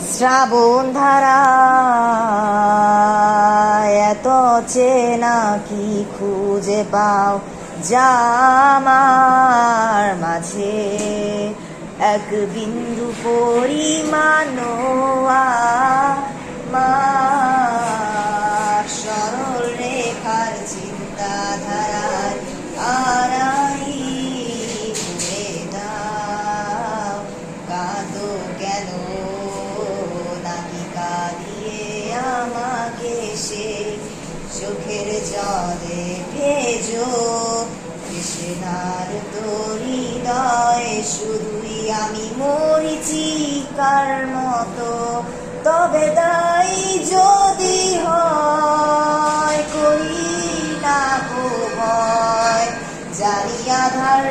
শ্রাবণ ধারা এত চেনা কি খুঁজে পাও যা আমার মাঝে এক বিন্দু পরিমাণ আমার সরল রেখার চিন্তাধারায় আড়াই ঘুরে দাও কাঁদো কেন নাকি কাঁদিয়ে আমাকে সে চোখের জলে ভেজো কৃষ্ণার হৃদয়ে শুধুই আমি মরিচিকার মতো তবে তাই যদি হয় করি না গো ভয় জানি আধার